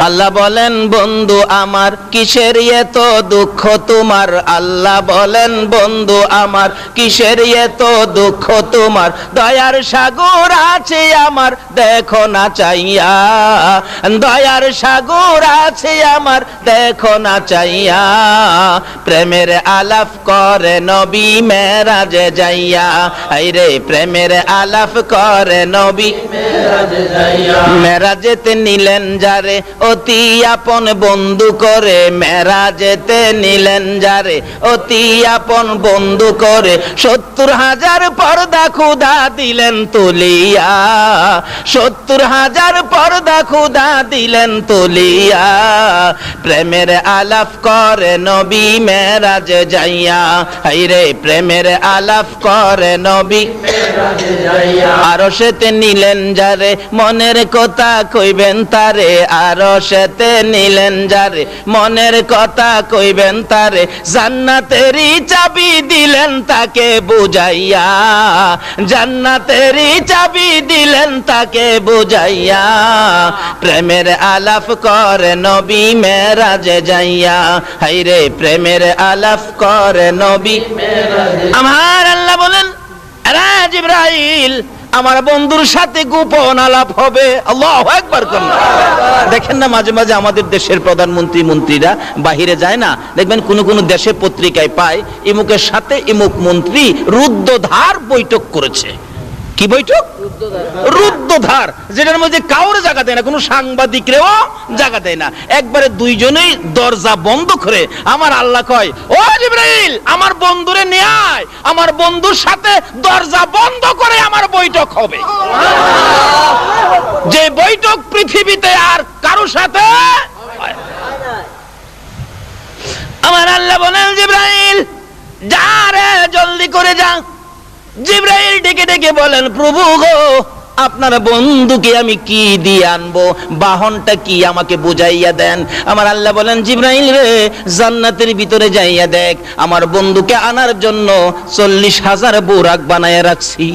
আল্লাহ বলেন বন্ধু আমার কিসের এত দুঃখ তোমার, আল্লাহ বলেন বন্ধু আমার কিসের এত দুঃখ তোমার, দয়ার সাগর আছে আমার দেখো না চাইয়া, দয়ার সাগর আছে আমার দেখো না চাইয়া, প্রেমের আলাপ করে নবী মেরাজে যাইয়া, আইরে প্রেমের আলাপ করে নবী মেরাজে যাইয়া, মেরাজেতে নিলেন যারে অতি আপন বন্ধু করে, মেরাজেতে নিলেন যারে অতি আপন বন্ধু করে, 70,000 পর্দা খুদা দিলেন তুলিয়া, 70,000 পর্দা খুদা দিলেন তুলিয়া, প্রেমের আলাপ করে নবী মেরাজে যাইয়া, হাইরে প্রেমের আলাপ করে নবী মেরাজে যাইয়া, আরশেতে নিলেন যারে মনের কথা কইবেন তারে, আরশেতে নিলেন যারে মনের কথা কইবেন তারে, জান্নাতেরই চাবি দিলেন তাকে বুঝাইয়া, জান্নাতেরই চাবি দিলেন তাকে বুঝাইয়া, প্রেমের আলাপ করে নবী মেরাজে যাইয়া, হাইরে প্রেমের আলাপ করে নবী মেরাজে। আমার আল্লাহ বলেন আরে জিবরাইল আমার বন্ধুর সাথে গোপন আলাপ হবে। আল্লাহু আকবার করুন। দেখেন না মাঝে মাঝে আমাদের দেশের প্রধানমন্ত্রী মন্ত্রীরা বাহিরে যায় না, দেখবেন কোন কোন দেশে পত্রিকায় পায় ইমুকের সাথে ইমুক মন্ত্রী রুদ্ধদ্বার বৈঠক করেছে। কি বৈঠক? রুদ্ধদ্বার, যেটার মধ্যে কাউরে জায়গা দেয় না, কোনো সাংবাদিকরেও জায়গা দেয় না, একবারে দুইজনেই দরজা বন্ধ করে আমার আল্লাহ কয় ও জিবরাইল আমার বন্ধুরে নিয়ে আয়, আমার বন্ধুর সাথে দরজা বন্ধ করে আমার বৈঠক হবে, যে বৈঠক পৃথিবীতে আর কারো সাথে হয় না। আমার আল্লাহ বলেন জিবরাইল যা রে জলদি করে যা। জিবরাইল ডেকে ডেকে বলেন প্রভু গো আপনার বন্ধুকে আমি কি দিয়ে আনবো, বাহনটা কি আমাকে বুঝাইয়া দেন। আমার আল্লাহ বলেন জিবরাইল রে জান্নাতের ভিতরে যাইয়া দেখ আমার বন্ধুকে আনার জন্য 40,000 বোরাক বানায় রাখছি।